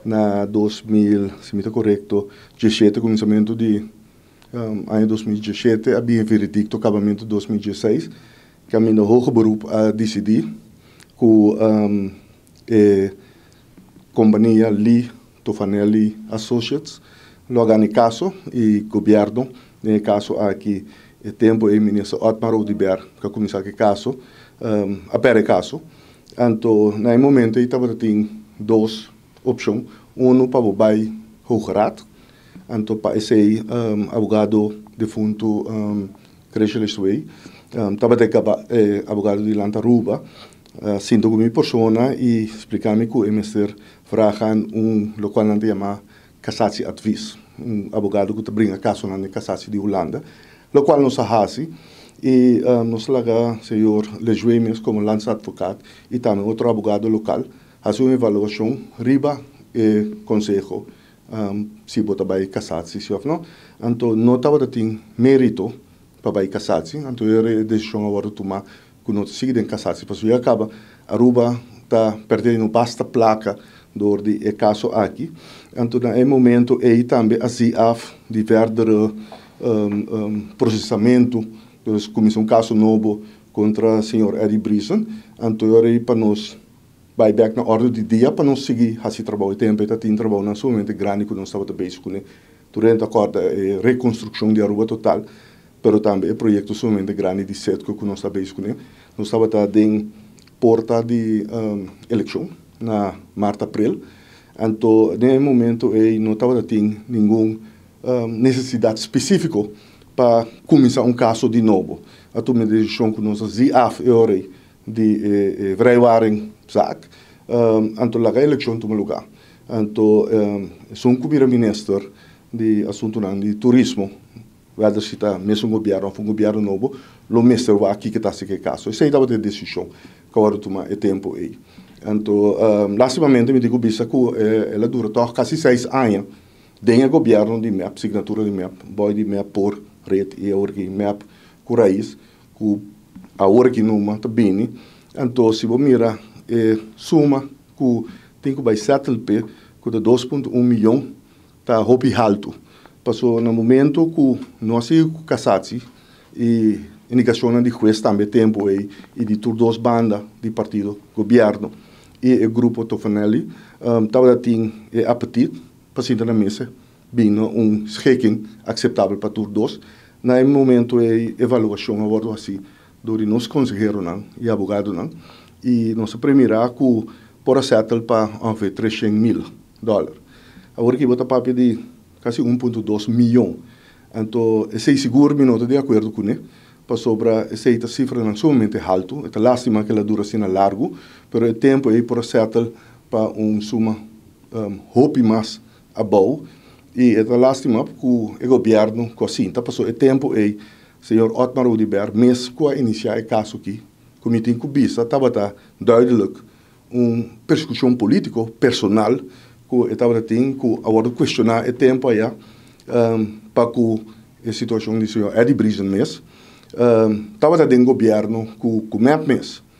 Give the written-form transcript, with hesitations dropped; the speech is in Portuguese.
na 2000, se me está correto, 17, começamento de ano 2017, havia veredicto, acabamento de 2016, que a minha hoge beroep a decidir que a companhia Lee Tofanelli Associates logo no caso e governo no caso aqui o tempo é ministro Otmar Oudibert que começou aquele caso a pere caso então no momento estava tem duas opções para o bai hoogeraad então para esse advogado defunto Cresceles Way estava ter advogado de Lantaruba sinto como persona e explicar-me que o minister vragen local não chama cassatieadvies, advogado que te brinca caso na cassatie de Holanda, lo qual nos hasi e nos laga senhor Lejuemes como lançadvogado e também outro advogado local, faz uma avaliação riba e consejo se bota vai cassatie se ou não, então não estava tem mérito para vai cassatie, então a decisão agora tomar que não siga em cassatie, porque acaba Aruba está perdendo basta placa door die caso aqui. Então, no momento, aí também assim af de verdere processamento, então começou caso novo contra o senhor Eddie Brison. Então, aí para nós vai back na ordem de dia para nós seguir esse trabalho. Tempo está tem trabalho não somente grande que nós estava basic com durante a corda reconstrução de Aruba total, pero também projeto somente grande de set que nós estava basic com nós estava em porta de eleição na março, abril. Então, nesse momento, não estava tendo nenhuma necessidade específica para começar caso de novo. Então, a decisão que nós fazíamos de vrijwaring zaak. Então, a eleição tomou lugar. Então, sou minister de assunto de turismo. Whether se está mesmo um governo novo, o ministro vai aqui que está se caso. Essa é a decisão que agora toma tempo aí. Então, lastimamente, me digo que ela dura quase 6 anos. Tem o governo de MEP, assinatura de MEP, boy de MEP por rede e agora que MEP com raiz, que agora que não está bem. Então, se você mira suma que tem que vai settle p, que de 2,1 milhões está hobby alto. Passou no momento que nós estamos casados e indicação de juiz também tempo aí e de duas bandas de partido governo e o grupo Tofanelli estava tendo apetite para sentar na mesa bem schikking aceitável para todos. No momento a avaliação agora assim do nosso conselheiro e advogado e nossa primeira que por settle para $300,000. Agora que bota papel de quase 1,2 milhão. Então, esse seguro me não de acordo com ele. Para sobra essa cifra não somente alto, é lástima que ela dura assim a largo, mas o tempo aí por settle para suma hope mais above e é lástima que o governo cocinta passou o tempo aí senhor Otmar Oudibert mesmo com iniciar o caso aqui, como tem que vista estava duidelijk persecução política personal que estava tendo que agora questionar o tempo aí para que a situação do senhor Eddie Brison mesmo estava dentro do governo com o MEP mesmo.